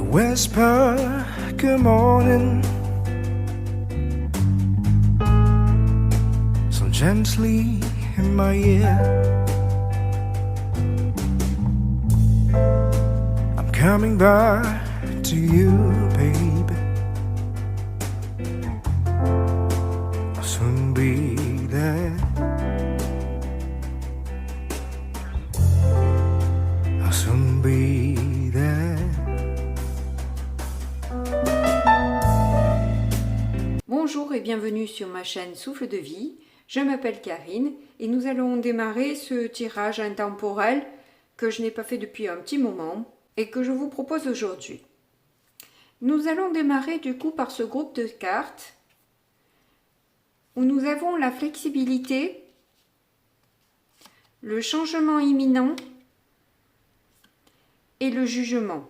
Whisper, good morning, so gently in my ear. I'm coming back to you, baby. I'll soon be there. I'll soon be there. Bonjour et bienvenue sur ma chaîne Souffle de Vie. Je m'appelle Karine et nous allons démarrer ce tirage intemporel que je n'ai pas fait depuis un petit moment et que je vous propose aujourd'hui. Nous allons démarrer du coup par ce groupe de cartes où nous avons la flexibilité, le changement imminent et le jugement.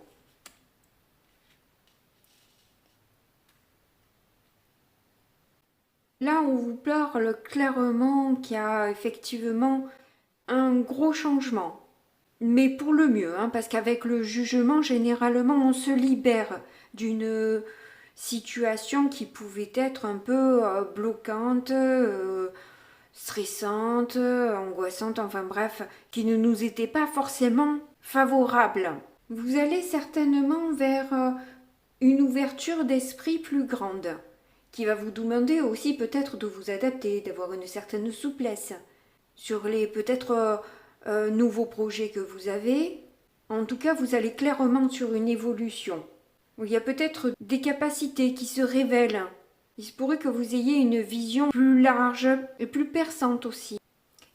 Là, on vous parle clairement qu'il y a effectivement un gros changement, mais pour le mieux, parce qu'avec le jugement, généralement, on se libère d'une situation qui pouvait être un peu bloquante, stressante, angoissante, enfin bref, qui ne nous était pas forcément favorable. Vous allez certainement vers une ouverture d'esprit plus grande, qui va vous demander aussi peut-être de vous adapter, d'avoir une certaine souplesse sur les peut-être nouveaux projets que vous avez. En tout cas, vous allez clairement sur une évolution. Il y a peut-être des capacités qui se révèlent. Il se pourrait que vous ayez une vision plus large et plus perçante aussi.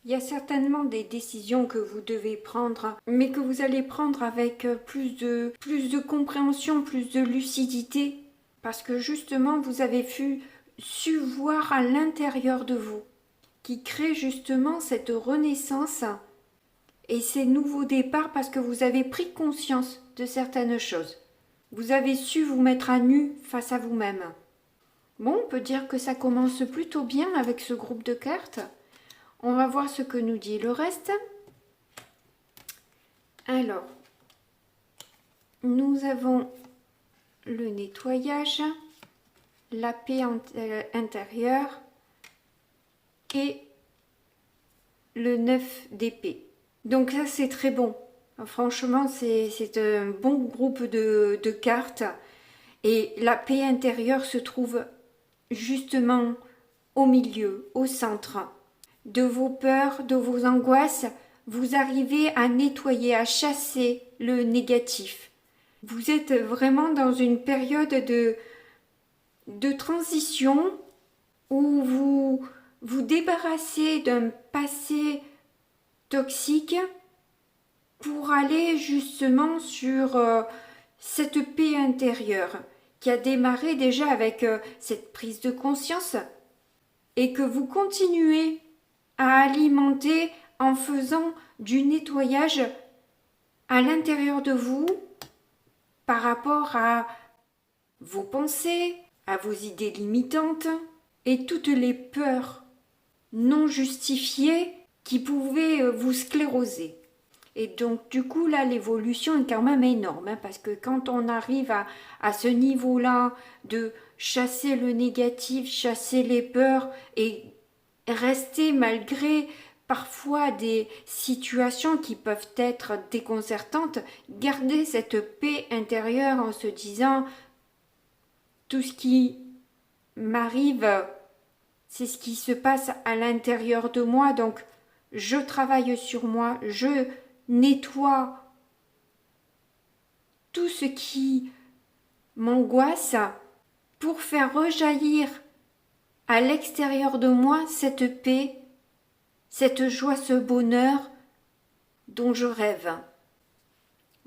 Il y a certainement des décisions que vous devez prendre, mais que vous allez prendre avec plus de compréhension, plus de lucidité. Parce que justement, vous avez su voir à l'intérieur de vous, qui crée justement cette renaissance et ces nouveaux départs parce que vous avez pris conscience de certaines choses. Vous avez su vous mettre à nu face à vous-même. Bon, on peut dire que ça commence plutôt bien avec ce groupe de cartes. On va voir ce que nous dit le reste. Alors, nous avons le nettoyage, la paix intérieure et le 9 d'épée. Donc ça c'est très bon. Franchement c'est un bon groupe de cartes et la paix intérieure se trouve justement au milieu, au centre de vos peurs, de vos angoisses. Vous arrivez à nettoyer, à chasser le négatif. Vous êtes vraiment dans une période de transition où vous vous débarrassez d'un passé toxique pour aller justement sur cette paix intérieure qui a démarré déjà avec cette prise de conscience et que vous continuez à alimenter en faisant du nettoyage à l'intérieur de vous par rapport à vos pensées, à vos idées limitantes et toutes les peurs non justifiées qui pouvaient vous scléroser. Et donc du coup là l'évolution est quand même énorme parce que quand on arrive à ce niveau-là de chasser le négatif, chasser les peurs et rester malgré parfois des situations qui peuvent être déconcertantes, garder cette paix intérieure en se disant tout ce qui m'arrive, c'est ce qui se passe à l'intérieur de moi, donc je travaille sur moi, je nettoie tout ce qui m'angoisse pour faire rejaillir à l'extérieur de moi cette paix, cette joie, ce bonheur dont je rêve.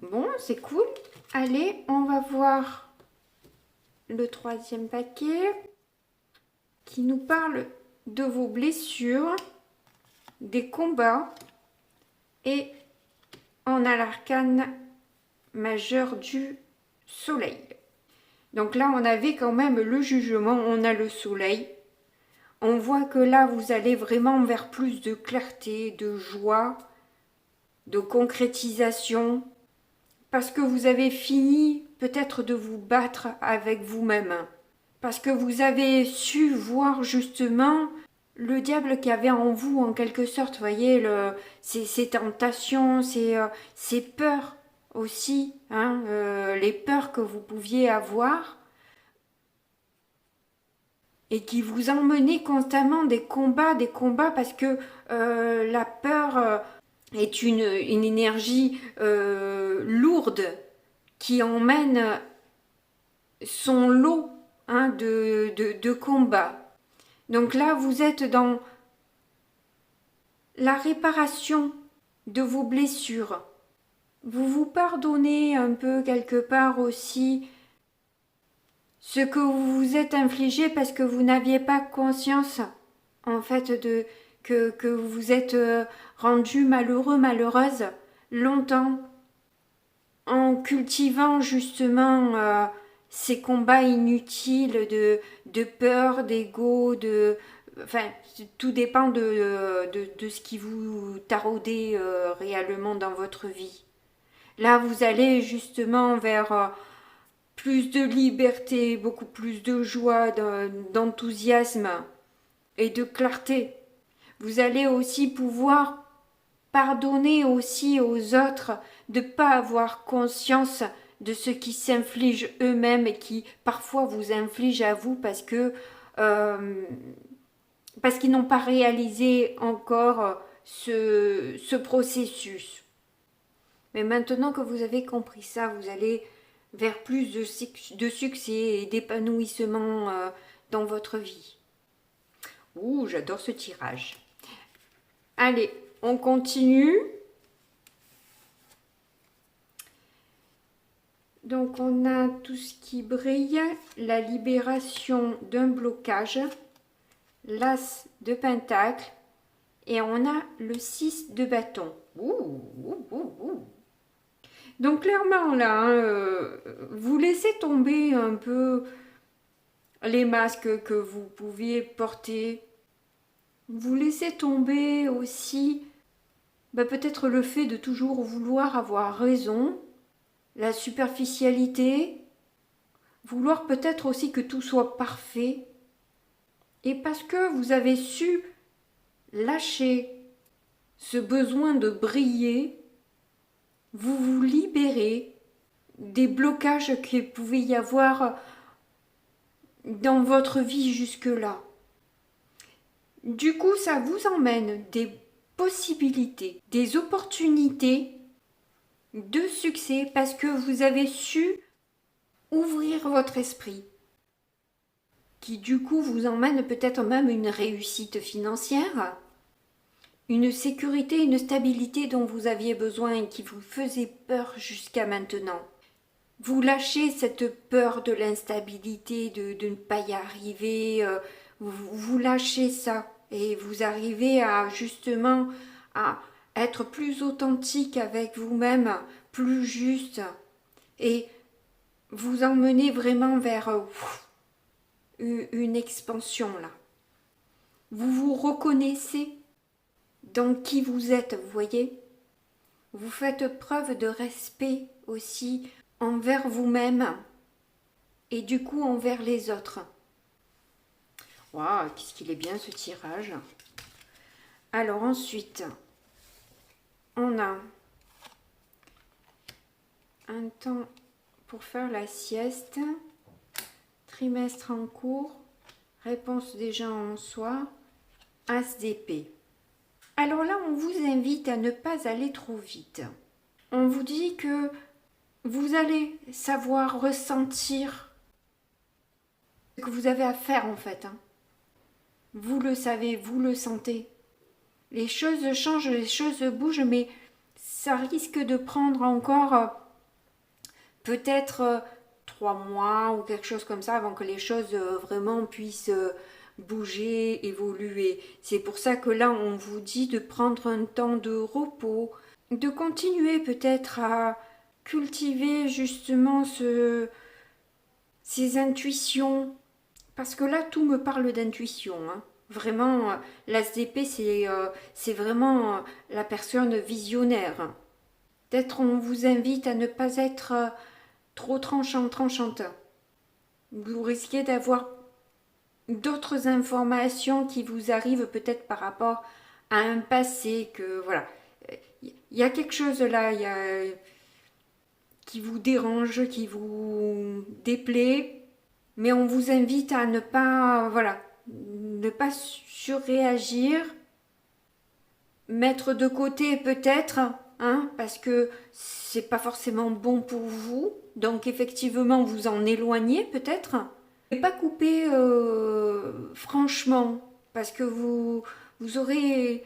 Bon, c'est cool. Allez, on va voir le troisième paquet qui nous parle de vos blessures, des combats et on a l'arcane majeur du soleil. Donc là, on avait quand même le jugement, on a le soleil. On voit que là, vous allez vraiment vers plus de clarté, de joie, de concrétisation, parce que vous avez fini peut-être de vous battre avec vous-même. Parce que vous avez su voir justement le diable qu'il y avait en vous, en quelque sorte, vous voyez, ces tentations, ces peurs aussi, hein, les peurs que vous pouviez avoir et qui vous emmenaient constamment des combats, parce que la peur est une énergie lourde qui emmène son lot, hein, de combats. Donc là, vous êtes dans la réparation de vos blessures. Vous vous pardonnez un peu quelque part aussi ce que vous vous êtes infligé parce que vous n'aviez pas conscience en fait que vous vous êtes rendu malheureux, malheureuse longtemps en cultivant justement ces combats inutiles de peur, d'ego, enfin, tout dépend de ce qui vous taraudait réellement dans votre vie. Là, vous allez justement vers plus de liberté, beaucoup plus de joie, d'enthousiasme et de clarté. Vous allez aussi pouvoir pardonner aussi aux autres de ne pas avoir conscience de ce qui s'infligent eux-mêmes et qui parfois vous infligent à vous parce qu'ils n'ont pas réalisé encore ce processus. Mais maintenant que vous avez compris ça, vous allez vers plus de succès et d'épanouissement dans votre vie. Ouh, j'adore ce tirage. Allez, on continue. Donc on a tout ce qui brille, la libération d'un blocage, l'as de pentacle et on a le 6 de bâton. Donc clairement là, hein, vous laissez tomber un peu les masques que vous pouviez porter. Vous laissez tomber aussi peut-être le fait de toujours vouloir avoir raison, la superficialité, vouloir peut-être aussi que tout soit parfait. Et parce que vous avez su lâcher ce besoin de briller, vous vous libérez des blocages qu'il pouvait y avoir dans votre vie jusque-là. Du coup, ça vous emmène des possibilités, des opportunités de succès parce que vous avez su ouvrir votre esprit, qui du coup vous emmène peut-être même une réussite financière, une sécurité, une stabilité dont vous aviez besoin et qui vous faisait peur jusqu'à maintenant. Vous lâchez cette peur de l'instabilité, de ne pas y arriver, vous lâchez ça et vous arrivez à justement à être plus authentique avec vous-même, plus juste et vous emmenez vraiment vers une expansion là. Vous vous reconnaissez dans qui vous êtes, vous voyez. Vous faites preuve de respect aussi envers vous-même et du coup envers les autres. Waouh, qu'est-ce qu'il est bien ce tirage. Alors ensuite, on a un temps pour faire la sieste, trimestre en cours, réponse déjà en soi, as d'épée. Alors là, on vous invite à ne pas aller trop vite. On vous dit que vous allez savoir ressentir ce que vous avez à faire en fait. Hein. Vous le savez, vous le sentez. Les choses changent, les choses bougent, mais ça risque de prendre encore peut-être 3 mois ou quelque chose comme ça avant que les choses vraiment puissent bouger, évoluer. C'est pour ça que là, on vous dit de prendre un temps de repos, de continuer peut-être à cultiver justement ces intuitions. Parce que là, tout me parle d'intuition. Hein. Vraiment, l'as d'épée, c'est vraiment la personne visionnaire. Peut-être on vous invite à ne pas être trop tranchante. Vous risquez d'avoir d'autres informations qui vous arrivent peut-être par rapport à un passé que voilà. Il y a quelque chose là, qui vous dérange, qui vous déplaît, mais on vous invite à ne pas voilà, ne pas surréagir, mettre de côté peut-être, hein, parce que c'est pas forcément bon pour vous, donc effectivement vous en éloignez peut-être, et pas couper franchement, parce que vous aurez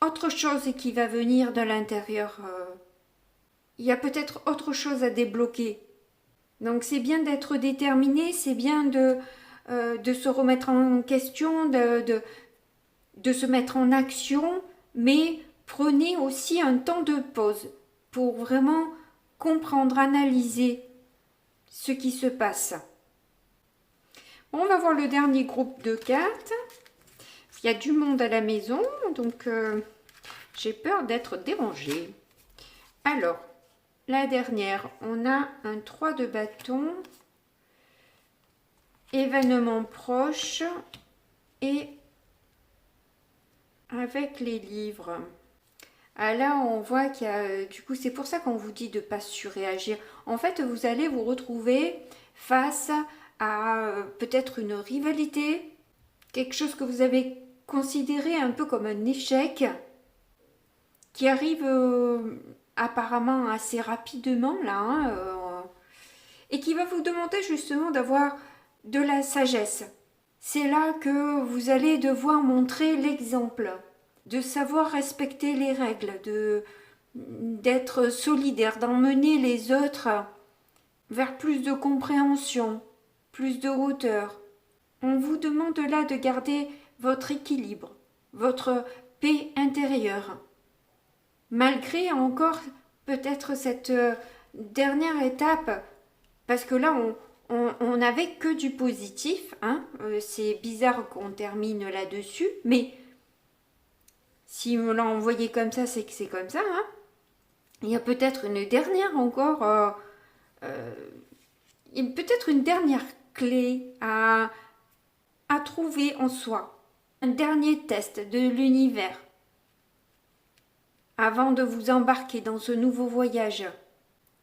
autre chose qui va venir de l'intérieur. Il y a peut-être autre chose à débloquer. Donc c'est bien d'être déterminé, c'est bien de se remettre en question, de se mettre en action, mais prenez aussi un temps de pause pour vraiment comprendre, analyser ce qui se passe. Bon, on va voir le dernier groupe de cartes. Il y a du monde à la maison, donc j'ai peur d'être dérangée. Alors, la dernière, on a un 3 de bâton, événement proche et avec les livres. Ah là, on voit qu'il y a, du coup, c'est pour ça qu'on vous dit de ne pas surréagir. En fait, vous allez vous retrouver face à peut-être une rivalité, quelque chose que vous avez considéré un peu comme un échec, qui arrive apparemment assez rapidement là, hein, et qui va vous demander justement d'avoir de la sagesse. C'est là que vous allez devoir montrer l'exemple, de savoir respecter les règles, d'être solidaire, d'emmener les autres vers plus de compréhension, plus de hauteur. On vous demande là de garder votre équilibre, votre paix intérieure. Malgré encore peut-être cette dernière étape, parce que là on n'avait que du positif, hein. C'est bizarre qu'on termine là-dessus, mais si on l'a envoyé comme ça, c'est que c'est comme ça, hein. Il y a peut-être une dernière encore, peut-être une dernière clé à trouver en soi, un dernier test de l'univers, avant de vous embarquer dans ce nouveau voyage,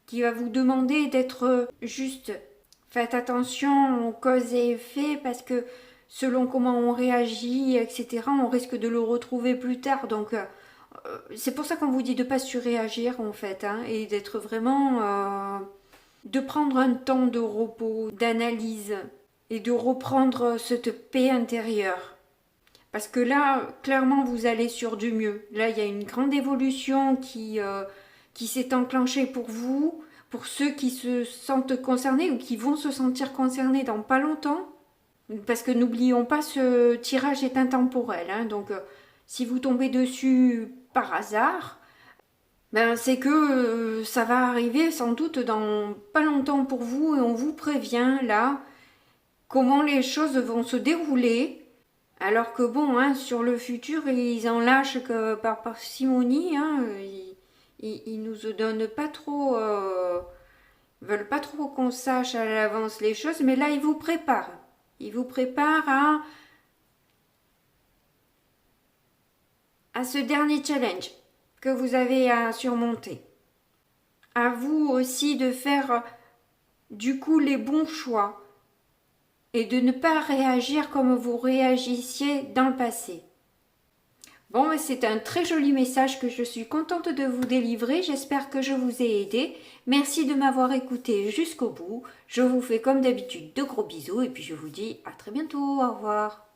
qui va vous demander d'être juste. Faites attention aux causes et effets, parce que selon comment on réagit, etc., on risque de le retrouver plus tard. Donc, c'est pour ça qu'on vous dit de ne pas surréagir, en fait, hein, et d'être vraiment... de prendre un temps de repos, d'analyse, et de reprendre cette paix intérieure. Parce que là, clairement, vous allez sur du mieux. Là, il y a une grande évolution qui s'est enclenchée pour vous, pour ceux qui se sentent concernés ou qui vont se sentir concernés dans pas longtemps. Parce que n'oublions pas, ce tirage est intemporel, hein, donc si vous tombez dessus par hasard, ben c'est que ça va arriver sans doute dans pas longtemps pour vous, et on vous prévient là comment les choses vont se dérouler. Alors que bon, hein, sur le futur, ils en lâchent que par parcimonie, hein, ils nous donnent pas trop, veulent pas trop qu'on sache à l'avance les choses, mais là ils vous préparent. Ils vous préparent à ce dernier challenge que vous avez à surmonter. À vous aussi de faire du coup les bons choix et de ne pas réagir comme vous réagissiez dans le passé. Bon, c'est un très joli message que je suis contente de vous délivrer. J'espère que je vous ai aidé. Merci de m'avoir écouté jusqu'au bout. Je vous fais comme d'habitude de gros bisous et puis je vous dis à très bientôt. Au revoir.